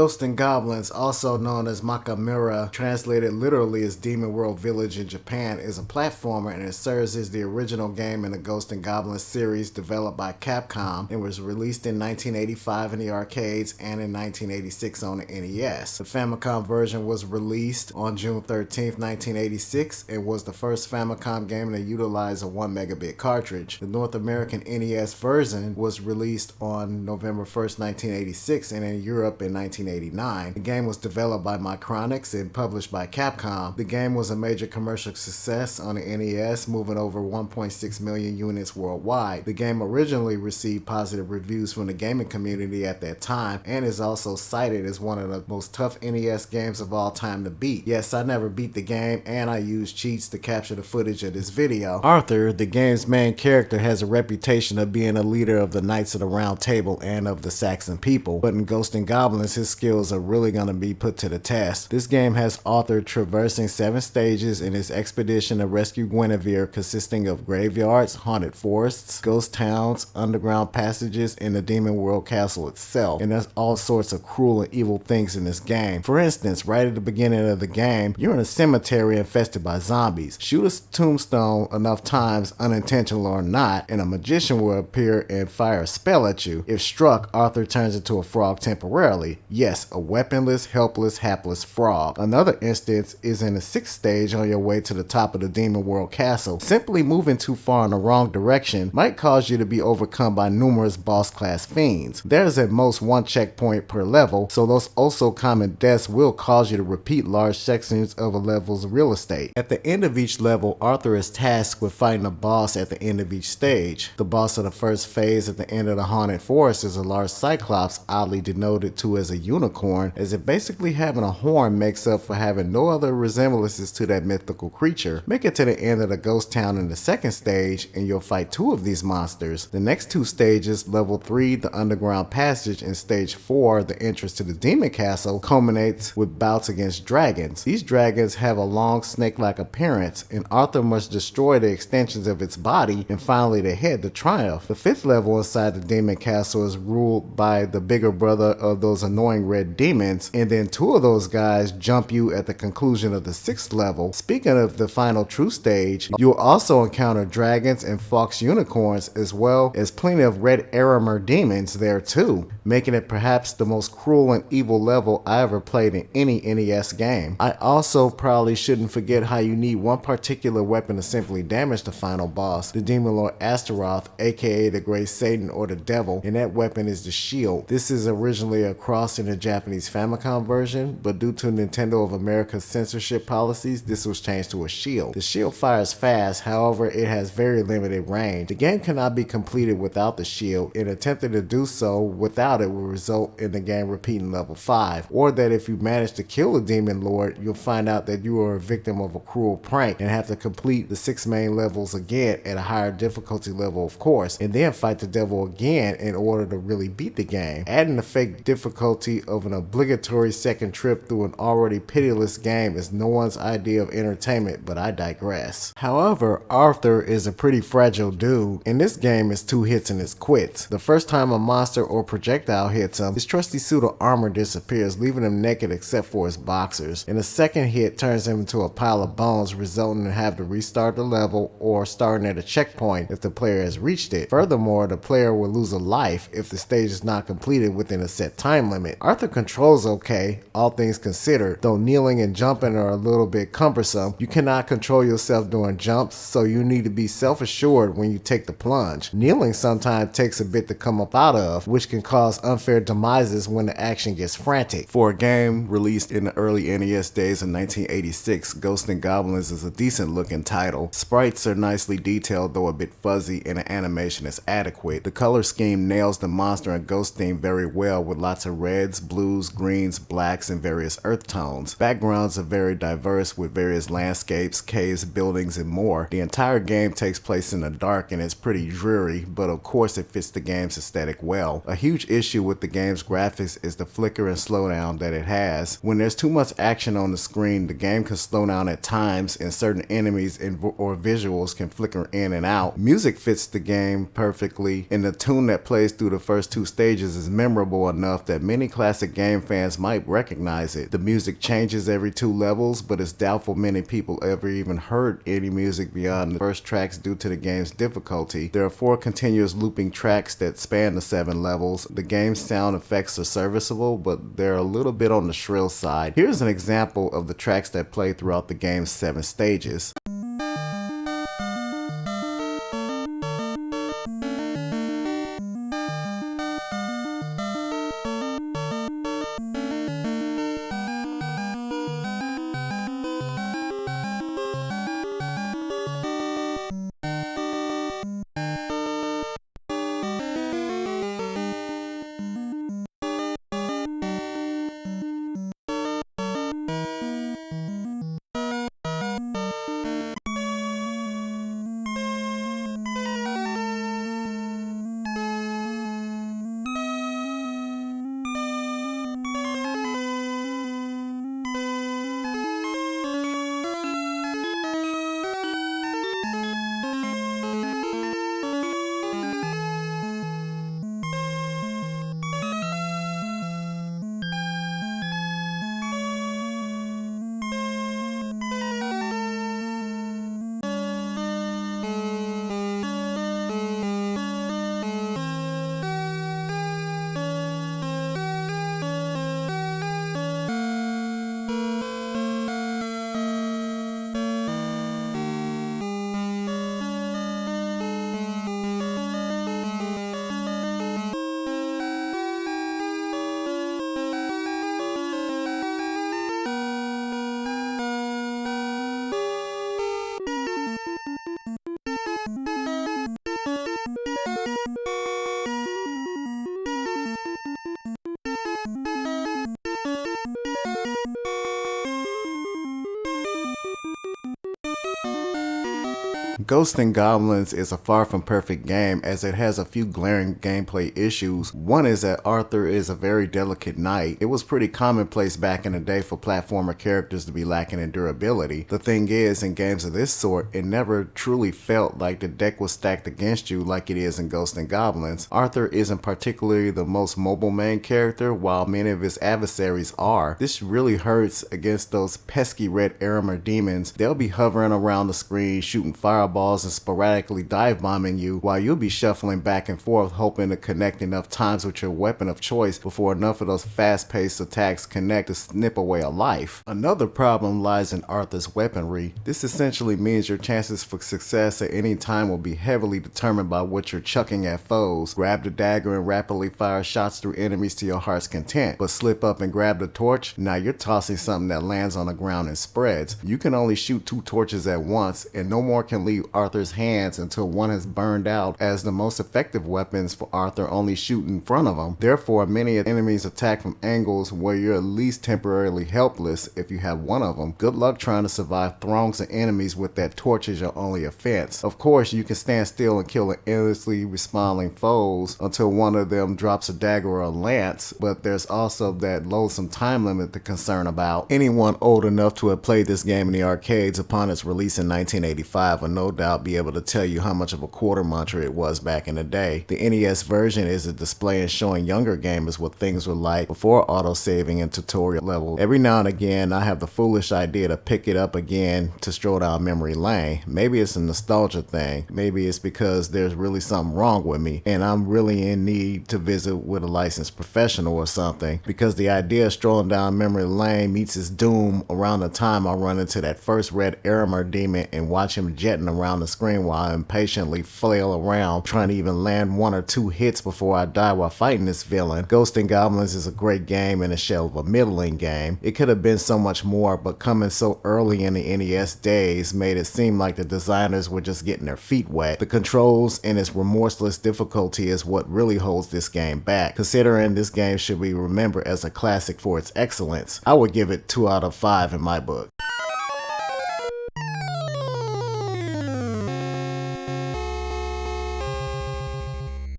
Ghosts and Goblins, also known as Makamura, translated literally as Demon World Village in Japan, is a platformer and it serves as the original game in the Ghosts and Goblins series developed by Capcom and was released in 1985 in the arcades and in 1986 on the NES. The Famicom version was released on June 13, 1986 and was the first Famicom game to utilize a 1 megabit cartridge. The North American NES version was released on November 1st, 1986 and in Europe in 1989. The game was developed by Micronix and published by Capcom. The game was a major commercial success on the NES, moving over 1.6 million units worldwide. The game originally received positive reviews from the gaming community at that time and is also cited as one of the most tough NES games of all time to beat. Yes, I never beat the game and I used cheats to capture the footage of this video. Arthur, the game's main character, has a reputation of being a leader of the Knights of the Round Table and of the Saxon people, but in Ghosts and Goblins his skills are really going to be put to the test. This game has Arthur traversing 7 stages in his expedition to rescue Guinevere, consisting of graveyards, haunted forests, ghost towns, underground passages, and the Demon World Castle itself. And there's all sorts of cruel and evil things in this game. For instance, right at the beginning of the game, you're in a cemetery infested by zombies. Shoot a tombstone enough times, unintentional or not, and a magician will appear and fire a spell at you. If struck, Arthur turns into a frog temporarily. Yes, a weaponless, helpless, hapless frog. Another instance is in the 6th stage on your way to the top of the Demon World Castle. Simply moving too far in the wrong direction might cause you to be overcome by numerous boss class fiends. There's at most 1 checkpoint per level, so those also common deaths will cause you to repeat large sections of a level's real estate. At the end of each level, Arthur is tasked with fighting a boss at the end of each stage. The boss of the first phase at the end of the haunted forest is a large cyclops, oddly denoted to as a unicorn, as if basically having a horn makes up for having no other resemblances to that mythical creature. Make it to the end of the ghost town in the 2nd stage and you'll fight 2 of these monsters. The next 2 stages, level 3, the underground passage, and stage 4, the entrance to the demon castle, culminates with bouts against dragons. These dragons have a long snake-like appearance and Arthur must destroy the extensions of its body and finally the head to triumph. The 5th level inside the demon castle is ruled by the bigger brother of those annoying red demons, and then 2 of those guys jump you at the conclusion of the 6th level. Speaking of the final true stage, you'll also encounter dragons and fox unicorns as well as plenty of red Aramer demons there too, making it perhaps the most cruel and evil level I ever played in any NES game. I also probably shouldn't forget how you need one particular weapon to simply damage the final boss, the Demon Lord Astaroth, aka the Great Satan or the Devil, and that weapon is the shield. This is originally a cross in the Japanese Famicom version, but due to Nintendo of America's censorship policies, this was changed to a shield. The shield fires fast, however it has very limited range. The game cannot be completed without the shield, and attempting to do so without it will result in the game repeating level 5, or that if you manage to kill the Demon Lord, you'll find out that you are a victim of a cruel prank and have to complete the 6 main levels again at a higher difficulty level of course, and then fight the devil again in order to really beat the game, adding the fake difficulty of an obligatory second trip through an already pitiless game is no one's idea of entertainment, but I digress. However, Arthur is a pretty fragile dude, and this game is 2 hits and it's quits. The first time a monster or projectile hits him, his trusty suit of armor disappears, leaving him naked except for his boxers, and the second hit turns him into a pile of bones, resulting in having to restart the level or starting at a checkpoint if the player has reached it. Furthermore, the player will lose a life if the stage is not completed within a set time limit. Arthur controls okay, all things considered, though kneeling and jumping are a little bit cumbersome. You cannot control yourself during jumps, so you need to be self-assured when you take the plunge. Kneeling sometimes takes a bit to come up out of, which can cause unfair demises when the action gets frantic. For a game released in the early NES days of 1986, Ghosts and Goblins is a decent looking title. Sprites are nicely detailed though a bit fuzzy, and the animation is adequate. The color scheme nails the monster and ghost theme very well with lots of reds, blues, greens, blacks, and various earth tones. Backgrounds are very diverse with various landscapes, caves, buildings, and more. The entire game takes place in the dark and is pretty dreary, but of course it fits the game's aesthetic well. A huge issue with the game's graphics is the flicker and slowdown that it has. When there's too much action on the screen, the game can slow down at times and certain enemies or visuals can flicker in and out. Music fits the game perfectly, and the tune that plays through the first 2 stages is memorable enough that many classic classic game fans might recognize it. The music changes every 2 levels, but it's doubtful many people ever even heard any music beyond the first tracks due to the game's difficulty. There are 4 continuous looping tracks that span the 7 levels. The game's sound effects are serviceable, but they're a little bit on the shrill side. Here's an example of the tracks that play throughout the game's 7 stages. Ghosts and Goblins is a far from perfect game as it has a few glaring gameplay issues. One is that Arthur is a very delicate knight. It was pretty commonplace back in the day for platformer characters to be lacking in durability. The thing is, in games of this sort, it never truly felt like the deck was stacked against you like it is in Ghosts and Goblins. Arthur isn't particularly the most mobile main character, while many of his adversaries are. This really hurts against those pesky red Eremar demons. They'll be hovering around the screen, shooting fireballs and sporadically dive bombing you, while you'll be shuffling back and forth hoping to connect enough times with your weapon of choice before enough of those fast-paced attacks connect to snip away a life. Another problem lies in Arthur's weaponry. This essentially means your chances for success at any time will be heavily determined by what you're chucking at foes. Grab the dagger and rapidly fire shots through enemies to your heart's content, but slip up and grab the torch, now you're tossing something that lands on the ground and spreads. You can only shoot 2 torches at once, and no more can leave Arthur's hands until one has burned out, as the most effective weapons for Arthur only shoot in front of him. Therefore, many enemies attack from angles where you're at least temporarily helpless if you have one of them. Good luck trying to survive throngs of enemies with that torch as your only offense. Of course, you can stand still and kill endlessly respawning foes until one of them drops a dagger or a lance, but there's also that loathsome time limit to concern about. Anyone old enough to have played this game in the arcades upon its release in 1985 will no doubt be able to tell you how much of a quarter muncher it was back in the day. The NES version is a display and showing younger gamers what things were like before auto-saving and tutorial level. Every now and again, I have the foolish idea to pick it up again to stroll down memory lane. Maybe it's a nostalgia thing. Maybe it's because there's really something wrong with me and I'm really in need to visit with a licensed professional or something, because the idea of strolling down memory lane meets its doom around the time I run into that first red Eremar demon and watch him jetting around the screen while I impatiently flail around trying to even land 1 or 2 hits before I die while fighting this villain. Ghosts and Goblins is a great game in a shell of a middling game. It could have been so much more, but coming so early in the NES days made it seem like the designers were just getting their feet wet. The controls and its remorseless difficulty is what really holds this game back, considering this game should be remembered as a classic for its excellence. I would give it 2 out of 5 in my book.